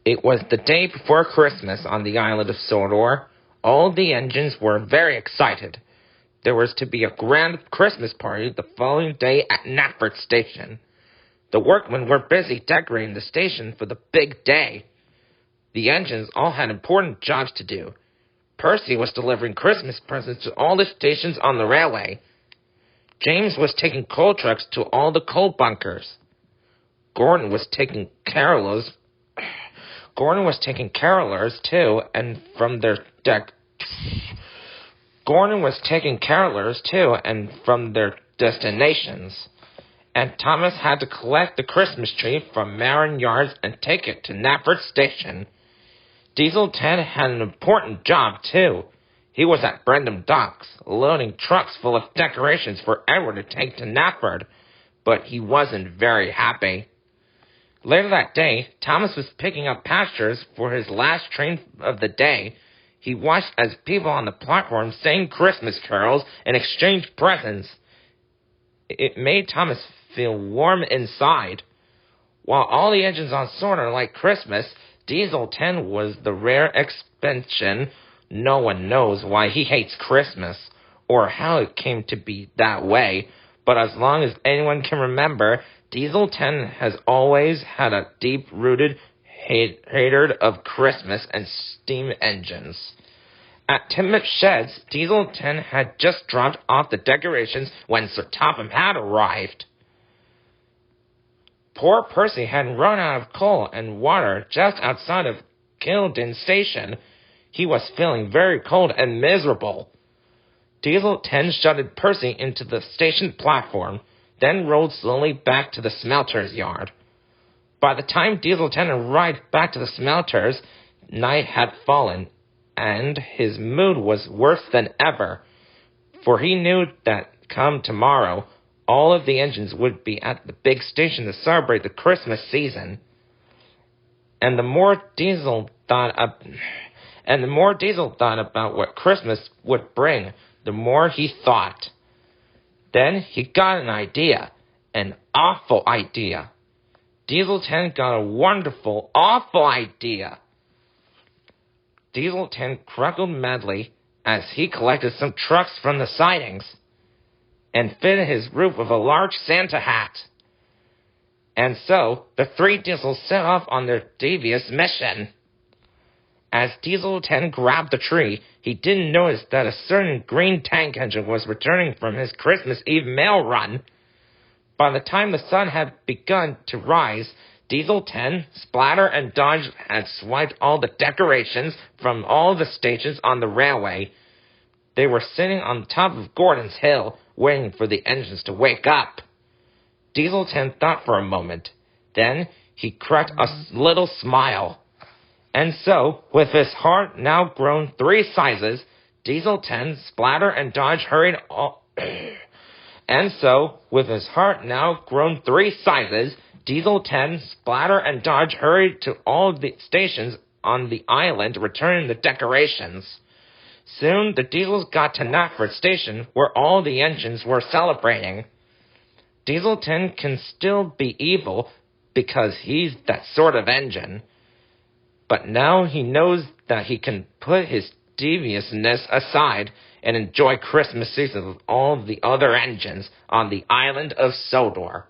It was the day before Christmas on the island of Sodor. All the engines were very excited. There was to be a grand Christmas party the following day at Knapford Station. The workmen were busy decorating the station for the big day. The engines all had important jobs to do. Percy was delivering Christmas presents to all the stations on the railway. James was taking coal trucks to all the coal bunkers. Gordon was taking carolers too, and from their destinations. And Thomas had to collect the Christmas tree from Marin Yards and take it to Knapford Station. Diesel 10 had an important job, too. He was at Brendam Docks, loading trucks full of decorations for Edward to take to Knapford, but he wasn't very happy. Later that day, Thomas was picking up passengers for his last train of the day. He watched as people on the platform sang Christmas carols and exchanged presents. It made Thomas feel warm inside. While all the engines on Sodor liked Christmas, Diesel 10 was the rare exception. No one knows why he hates Christmas, or how it came to be that way, but as long as anyone can remember, Diesel 10 has always had a deep-rooted hatred of Christmas and steam engines. At Timmins Sheds, Diesel 10 had just dropped off the decorations when Sir Topham had arrived. Poor Percy had run out of coal and water just outside of Kilden Station. He was feeling very cold and miserable. Diesel 10 shuttled Percy into the station platform, then rode slowly back to the smelter's yard. By the time Diesel 10 arrived back to the smelters, night had fallen, and his mood was worse than ever, for he knew that come tomorrow, all of the engines would be at the big station to celebrate the Christmas season. And the more Diesel thought about what Christmas would bring, the more he thought. Then he got an idea, an awful idea. Diesel 10 got a wonderful, awful idea. Diesel 10 crackled madly as he collected some trucks from the sidings and fitted his roof with a large Santa hat. And so, the three Diesels set off on their devious mission. As Diesel 10 grabbed the tree, he didn't notice that a certain green tank engine was returning from his Christmas Eve mail run. By the time the sun had begun to rise, Diesel 10, Splatter, and Dodge had swiped all the decorations from all the stations on the railway. They were sitting on top of Gordon's Hill, waiting for the engines to wake up. Diesel 10 thought for a moment. Then he cracked a little smile. And so, with his heart now grown 3 sizes, Diesel 10, Splatter, and Dodge hurried all... And so, with his heart now grown 3 sizes, Diesel 10, Splatter, and Dodge hurried to all the stations on the island, returning the decorations. Soon, the Diesels got to Knapford Station, where all the engines were celebrating. Diesel 10 can still be evil, because he's that sort of engine. But now he knows that he can put his deviousness aside and enjoy Christmas season with all the other engines on the island of Sodor.